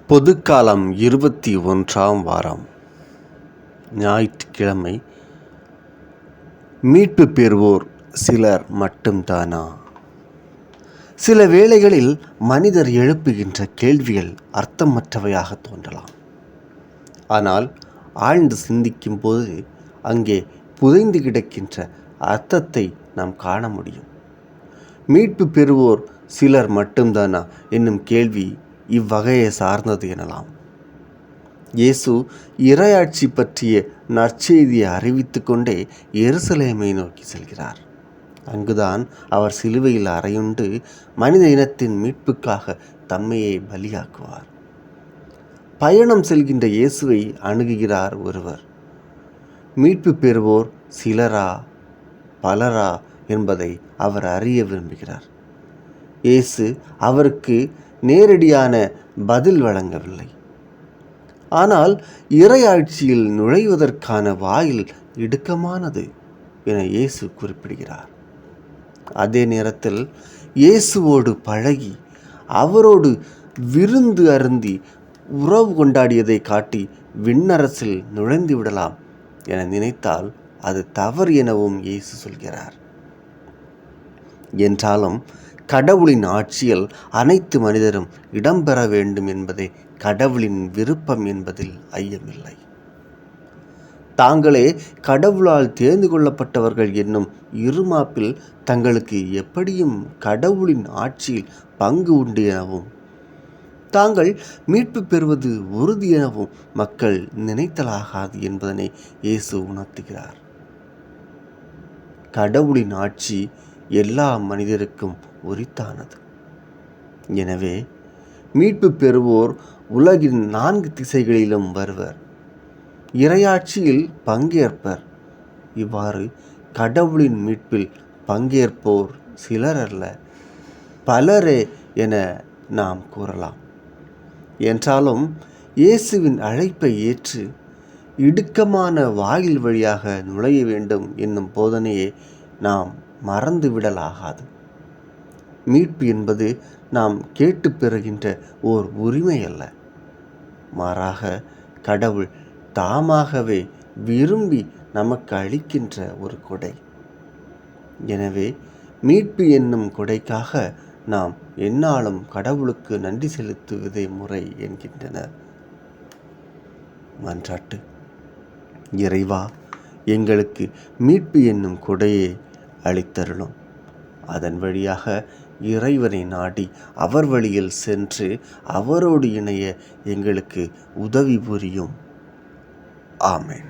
பொதுக்காலம் 21ஆம் வாரம் ஞாயிற்றுக்கிழமை. மீட்பு பெறுவோர் சிலர் மட்டும்தானா? சில வேளைகளில் மனிதர் எழுப்புகின்ற கேள்விகள் அர்த்தமற்றவையாக தோன்றலாம். ஆனால் ஆழ்ந்து சிந்திக்கும் போது அங்கே புதைந்து கிடக்கின்ற அர்த்தத்தை நாம் காண முடியும். மீட்பு பெறுவோர் சிலர் மட்டும்தானா என்னும் கேள்வி இவ்வகையை சார்ந்தது எனலாம். இயேசு இறையாட்சி பற்றிய நற்செய்தியை அறிவித்து கொண்டே எருசலேமை நோக்கி செல்கிறார். அங்குதான் அவர் சிலுவையில் அறையுண்டு மனித இனத்தின் மீட்புக்காக தம்மையை பலியாக்குவார். பயணம் செல்கின்ற இயேசுவை அணுகுகிறார் ஒருவர். மீட்பு பெறுவோர் சிலரா பலரா என்பதை அவர் அறிய விரும்புகிறார். இயேசு அவருக்கு நேரடியான பதில் வழங்கவில்லை. ஆனால் இறையாட்சியில் நுழைவதற்கான வாயில் இடுக்கமானது என இயேசு குறிப்பிடுகிறார். அதே நேரத்தில் இயேசுவோடு பழகி அவரோடு விருந்து அருந்தி உறவு கொண்டாடியதை காட்டி விண்ணரசில் நுழைந்து விடலாம் என நினைத்தால் அது தவறு எனவும் இயேசு சொல்கிறார். என்றாலும் கடவுளின் ஆட்சியில் அனைத்து மனிதரும் இடம்பெற வேண்டும் என்பதே கடவுளின் விருப்பம் என்பதில் ஐயமில்லை. தாங்களே கடவுளால் தேர்ந்து கொள்ளப்பட்டவர்கள் என்னும் இருமாப்பில் தங்களுக்கு எப்படியும் கடவுளின் ஆட்சியில் பங்கு உண்டு எனவும் தாங்கள் மீட்பு பெறுவது உறுதி எனவும் மக்கள் நினைத்தலாகாது என்பதனை இயேசு உணர்த்துகிறார். கடவுளின் ஆட்சி எல்லா மனிதருக்கும் உரித்தானது. எனவே மீட்பு பெறுவோர் உலகின் 4 திசைகளிலும் வருவர், இறையாட்சியில் பங்கேற்பர். இவ்வாறு கடவுளின் மீட்பில் பங்கேற்போர் சிலர் அல்ல, பலரே என நாம் கூறலாம். என்றாலும் இயேசுவின் அழைப்பை ஏற்று இடுக்கமான வாயில் வழியாக நுழைய வேண்டும் என்னும் போதனையை நாம் மறந்துவிடலாகாது. மீட்பு என்பது நாம் கேட்டு பெறுகின்ற ஓர் உரிமை அல்ல, மாறாக கடவுள் தாமாகவே விரும்பி நமக்கு அளிக்கின்ற ஒரு கொடை. எனவே மீட்பு என்னும் கொடைக்காக நாம் எந்நாளும் கடவுளுக்கு நன்றி செலுத்துவதே முறை என்கின்றனர். மன்றாட்டு. இறைவா, எங்களுக்கு மீட்பு என்னும் கொடையை அளித்தருளும். அதன் வழியாக இறைவனை நாடி அவர் வழியில் சென்று அவரோடு இணைய எங்களுக்கு உதவி புரியும். ஆமென்.